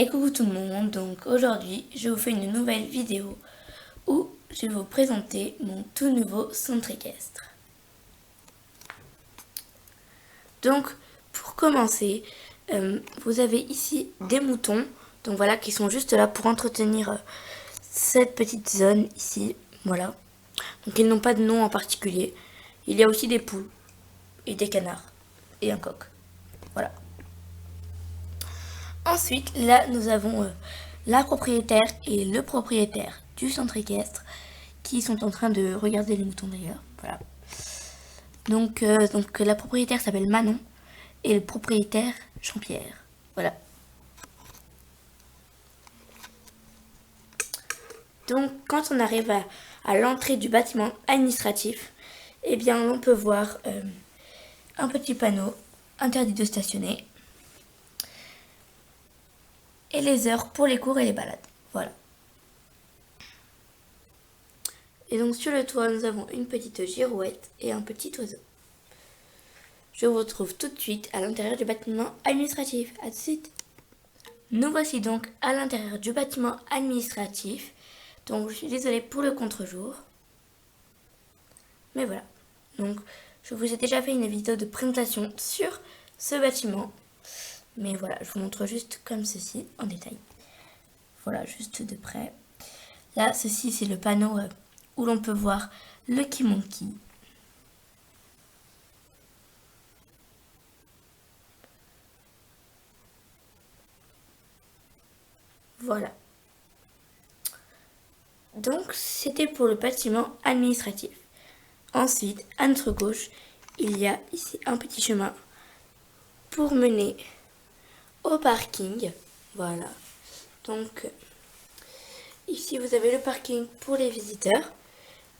Et coucou tout le monde, donc aujourd'hui je vous fais une nouvelle vidéo où je vais vous présenter mon tout nouveau centre équestre. Donc pour commencer, vous avez ici des moutons, donc voilà, qui sont juste là pour entretenir cette petite zone ici, voilà. Donc ils n'ont pas de nom en particulier. Il y a aussi des poules et des canards et un coq, voilà. Ensuite, là, nous avons la propriétaire et le propriétaire du centre équestre qui sont en train de regarder les moutons d'ailleurs. Voilà. Donc la propriétaire s'appelle Manon et le propriétaire Jean-Pierre. Voilà. Donc, quand on arrive à l'entrée du bâtiment administratif, eh bien, on peut voir un petit panneau interdit de stationner et les heures pour les cours et les balades. Voilà. Et donc sur le toit, nous avons une petite girouette et un petit oiseau. Je vous retrouve tout de suite à l'intérieur du bâtiment administratif. A tout de suite. Nous voici donc à l'intérieur du bâtiment administratif. Donc je suis désolée pour le contre-jour. Mais voilà. Donc je vous ai déjà fait une vidéo de présentation sur ce bâtiment. Mais voilà, je vous montre juste comme ceci en détail. Voilà, juste de près. Là, ceci c'est le panneau où l'on peut voir le Monkey. Voilà. Donc, c'était pour le bâtiment administratif. Ensuite, à notre gauche, il y a ici un petit chemin pour mener au parking. Voilà. Donc, ici, vous avez le parking pour les visiteurs.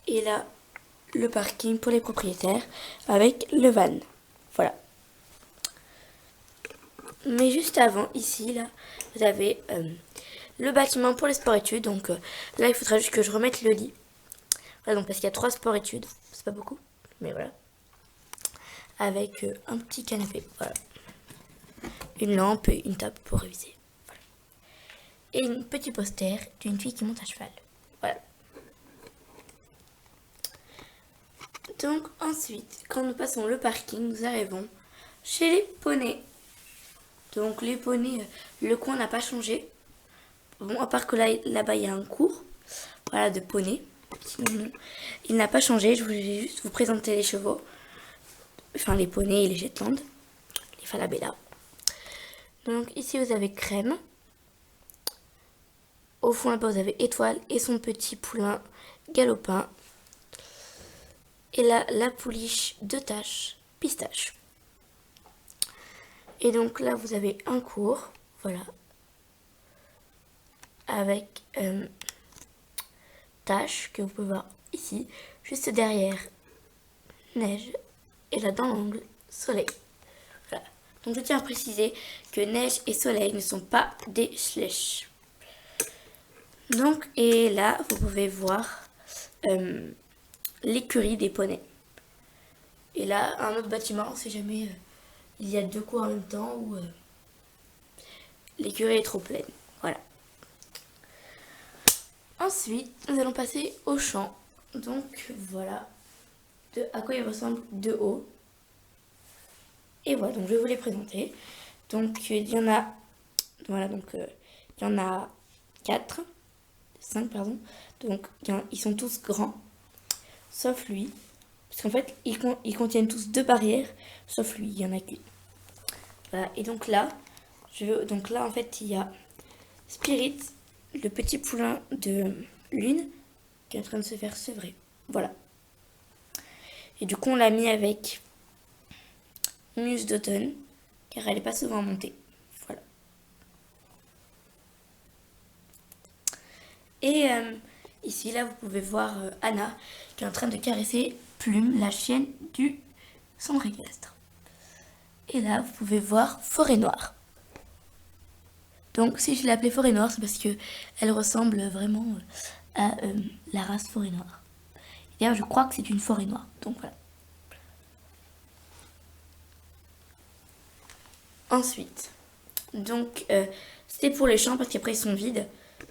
Et là, le parking pour les propriétaires avec le van. Voilà. Mais juste avant, ici, là, vous avez le bâtiment pour les sports-études. Donc là, il faudra juste que je remette le lit. Voilà, donc parce qu'il y a 3 sports-études. C'est pas beaucoup, mais voilà. Avec un petit canapé. Voilà. Une lampe et une table pour réviser. Voilà. Et un petit poster d'une fille qui monte à cheval. Voilà. Donc ensuite, quand nous passons le parking, nous arrivons chez les poneys. Donc les poneys, le coin n'a pas changé. Bon, à part que là-bas, il y a un cours, voilà, de poney. Sinon, il n'a pas changé. Je voulais juste vous présenter les chevaux. Enfin, les poneys et les Shetland. Les Falabella. Donc ici, vous avez Crème. Au fond, là-bas, vous avez Étoile et son petit poulain Galopin. Et là, la pouliche de tache, Pistache. Et donc là, vous avez un cours. Voilà. Avec Tache, que vous pouvez voir ici. Juste derrière, Neige. Et là, dans l'angle, Soleil. Voilà. Donc je tiens à préciser que Neige et Soleil ne sont pas des Schlech. Donc, et là, vous pouvez voir l'écurie des poneys. Et là, un autre bâtiment, si jamais il y a 2 cours en même temps ou l'écurie est trop pleine. Voilà. Ensuite, nous allons passer au champ. Donc, voilà à quoi il ressemble de haut. Et voilà, donc je vais vous les présenter. Donc, il y en a... Voilà, donc il y en a 5, pardon. Donc, ils sont tous grands, sauf lui. Parce qu'en fait, ils contiennent tous 2 barrières, sauf lui, il n'y en a qu'une. Voilà, et donc là, en fait, il y a Spirit, le petit poulain de Lune, qui est en train de se faire sevrer. Voilà. Et du coup, on l'a mis avec Muse d'automne, car elle n'est pas souvent montée. Voilà. Et ici, là, vous pouvez voir Anna, qui est en train de caresser Plume, la chienne du centre équestre. Et là, vous pouvez voir Forêt Noire. Donc, si je l'ai appelée Forêt Noire, c'est parce qu'elle ressemble vraiment à la race Forêt Noire. D'ailleurs, je crois que c'est une forêt noire. Donc, voilà. Ensuite, donc, C'était pour les champs parce qu'après ils sont vides.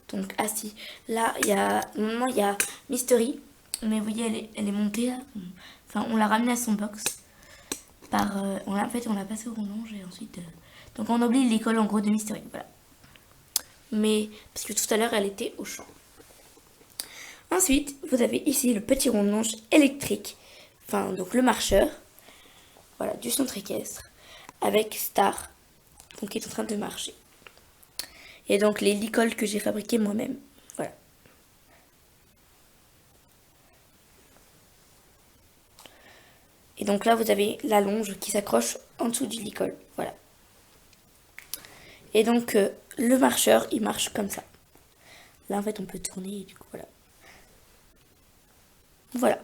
Donc, ah si, là, il y a, normalement, il y a Mystery. Mais vous voyez, elle est montée là. Enfin, on l'a ramenée à son box. En fait, on l'a passée au ronge et ensuite... donc, on oublie l'école en gros de Mystery, voilà. Mais, parce que tout à l'heure, elle était au champ. Ensuite, vous avez ici le petit rond-longe électrique. Enfin, donc le marcheur. Voilà, du centre équestre. Avec Star, donc qui est en train de marcher. Et donc les licoles que j'ai fabriquées moi-même. Voilà. Et donc là, vous avez la longe qui s'accroche en dessous du licol. Voilà. Et donc, le marcheur, il marche comme ça. Là, en fait, on peut tourner et du coup, voilà. Voilà.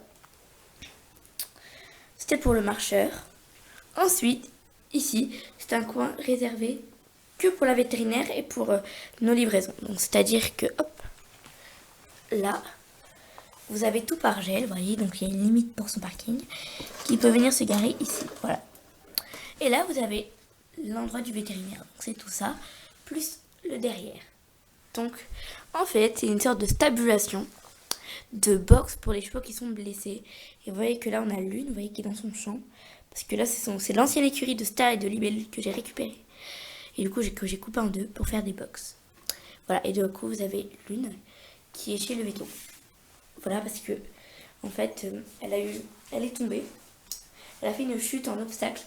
C'était pour le marcheur. Ensuite, ici, c'est un coin réservé que pour la vétérinaire et pour nos livraisons. Donc, c'est-à-dire que, hop, là, vous avez tout par gel, vous voyez, donc il y a une limite pour son parking, qui peut venir se garer ici, voilà. Et là, vous avez l'endroit du vétérinaire, donc c'est tout ça, plus le derrière. Donc, en fait, c'est une sorte de stabulation de box pour les chevaux qui sont blessés. Et vous voyez que là, on a l'une, vous voyez, qui est dans son champ, parce que là, c'est l'ancienne écurie de Star et de Libellule que j'ai récupérée. Et du coup, j'ai coupé en deux pour faire des box. Voilà, et du coup, vous avez l'une qui est chez le véto. Voilà, parce que, en fait, elle est tombée. Elle a fait une chute en obstacle.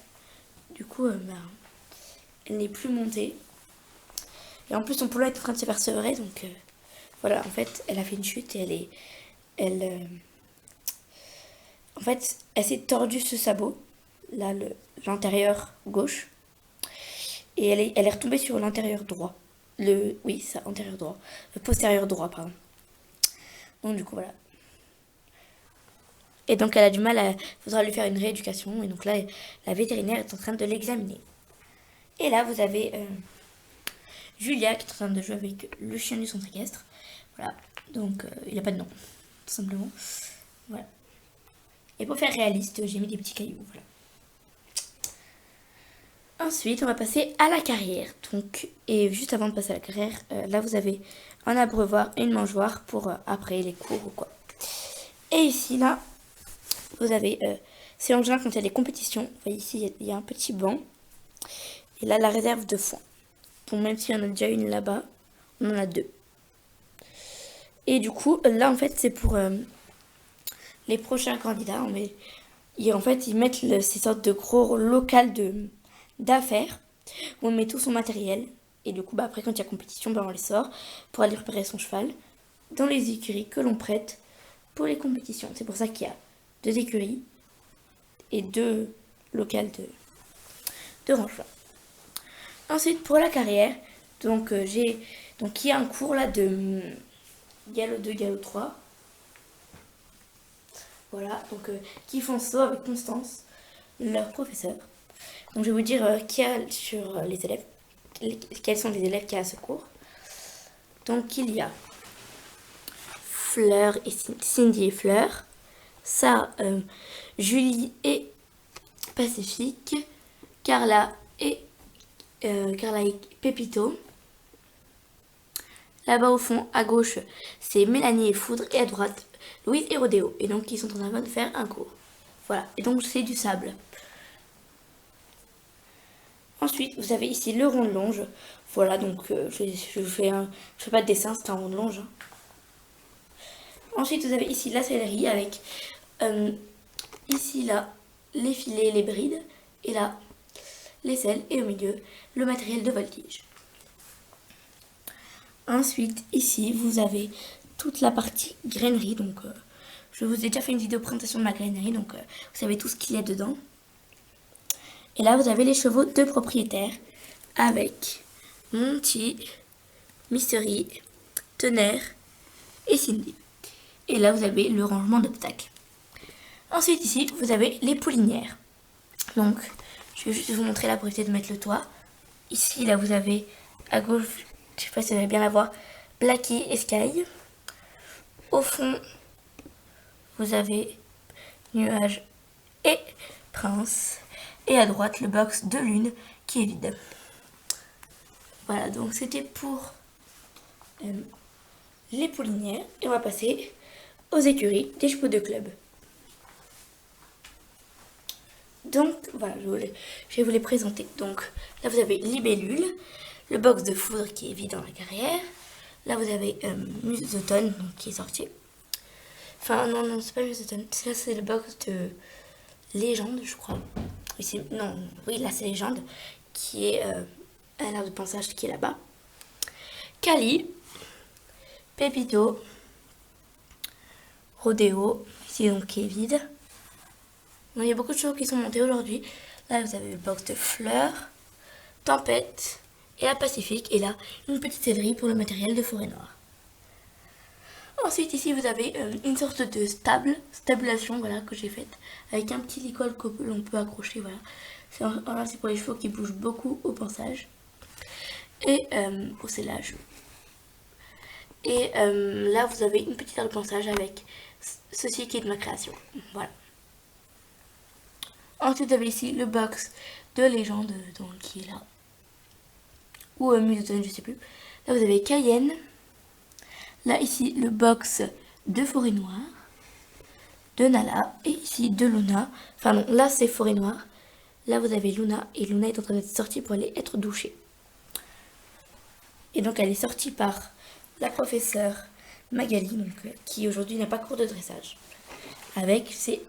Du coup, elle n'est plus montée. Et en plus, son poulain est en train de se faire sevrer. Donc, voilà, en fait, elle a fait une chute et en fait, elle s'est tordue ce sabot. Là, l'intérieur gauche. Et elle est retombée sur l'intérieur droit. Oui, ça, antérieur droit. Le postérieur droit, pardon. Donc, du coup, voilà. Et donc elle a du mal, il faudra lui faire une rééducation. Et donc là, la vétérinaire est en train de l'examiner. Et là, vous avez Julia qui est en train de jouer avec le chien du centre équestre. Voilà, donc il n'a pas de nom, tout simplement. Voilà. Et pour faire réaliste, j'ai mis des petits cailloux. Voilà. Ensuite, on va passer à la carrière. Donc, et juste avant de passer à la carrière, là, vous avez un abreuvoir et une mangeoire pour après les cours ou quoi. Et ici, là, vous avez, c'est en général quand il y a des compétitions. Vous voyez ici, il y a un petit banc. Et là, la réserve de foin. Bon, même s'il y en a déjà une là-bas, on en a deux. Et du coup, là, en fait, c'est pour les prochains candidats. En fait, ils mettent ces sortes de gros locales d'affaires où on met tout son matériel. Et du coup, après, quand il y a compétition, on les sort pour aller préparer son cheval dans les écuries que l'on prête pour les compétitions. C'est pour ça qu'il y a 2 écuries et 2 locales de rangement. Ensuite, pour la carrière, donc il y a un cours là de galop 2, galop 3. Voilà, donc qui font ça avec Constance, leur professeur. Donc je vais vous dire qui a sur les élèves, quels sont les élèves qui a à ce cours. Donc il y a Fleur et Cindy et Fleur, Sarah, Julie et Pacifique, Carla et Pépito. Là-bas au fond, à gauche, c'est Mélanie et Foudre et à droite, Louise et Rodéo. Et donc ils sont en train de faire un cours. Voilà, et donc c'est du sable. Ensuite, vous avez ici le rond de longe. Voilà, donc je fais pas de dessin, c'est un rond de longe. Ensuite, vous avez ici la sellerie avec ici là les filets, les brides, et là les selles, et au milieu le matériel de voltige. Ensuite, ici, vous avez toute la partie grainerie. Donc, je vous ai déjà fait une vidéo présentation de ma grainerie, donc vous savez tout ce qu'il y a dedans. Et là, vous avez les chevaux de propriétaires avec Monty, Mystery, Tonnerre et Cindy. Et là, vous avez le rangement d'obstacles. Ensuite, ici, vous avez les poulinières. Donc, je vais juste vous montrer là pour essayer de mettre le toit. Ici, là, vous avez à gauche, je sais pas si vous allez bien la voir, Blacky et Sky. Au fond, vous avez Nuage et Prince. Et à droite, le box de Lune qui est vide. Voilà, donc c'était pour les poulinières. Et on va passer aux écuries des chevaux de club. Donc voilà, je vais vous les présenter. Donc là vous avez Libellule, le box de foudre qui est vide dans la carrière. Là vous avez Muse d'automne qui est sorti. Enfin non, c'est pas Muse d'automne. Là c'est le box de Légende, je crois. Oui, là c'est Légende qui est à l'art de pensage qui est là-bas. Cali, Pépito, Rodéo, ici donc qui est vide. Donc, il y a beaucoup de choses qui sont montées aujourd'hui. Là vous avez le box de Fleurs, Tempête et la Pacifique. Et là une petite céleri pour le matériel de Forêt Noire. Ensuite ici vous avez une sorte de stabulation voilà, que j'ai faite avec un petit licol que l'on peut accrocher. Voilà. C'est pour les chevaux qui bougent beaucoup au pansage et au sellage. Et là vous avez une petite aire de pansage avec ceci qui est de ma création. Voilà. Ensuite vous avez ici le box de Légende donc, qui est là. Ou Musotone, je sais plus. Là vous avez Cayenne. Là ici le box de Forêt Noire, de Nala et ici de Luna. Enfin non, là c'est Forêt Noire. Là vous avez Luna et Luna est en train d'être sortie pour aller être douchée. Et donc elle est sortie par la professeure Magali, donc, qui aujourd'hui n'a pas cours de dressage, avec ses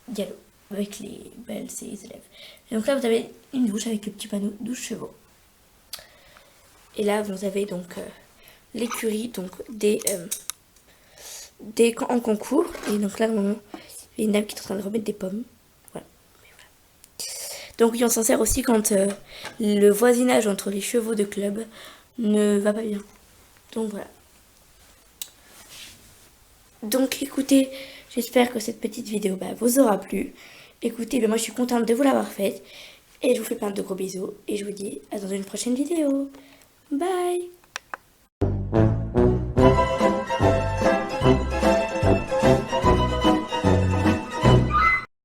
galops, avec ses élèves. Et donc là vous avez une douche avec le petit panneau 12 chevaux. Et là vous avez donc l'écurie donc des en concours. Et donc là il y a une dame qui est en train de remettre des pommes. Voilà. Donc on s'en sert aussi quand le voisinage entre les chevaux de club ne va pas bien. Donc voilà. Donc écoutez, j'espère que cette petite vidéo vous aura plu. Écoutez, moi je suis contente de vous l'avoir faite. Et je vous fais plein de gros bisous. Et je vous dis à dans une prochaine vidéo. Bye!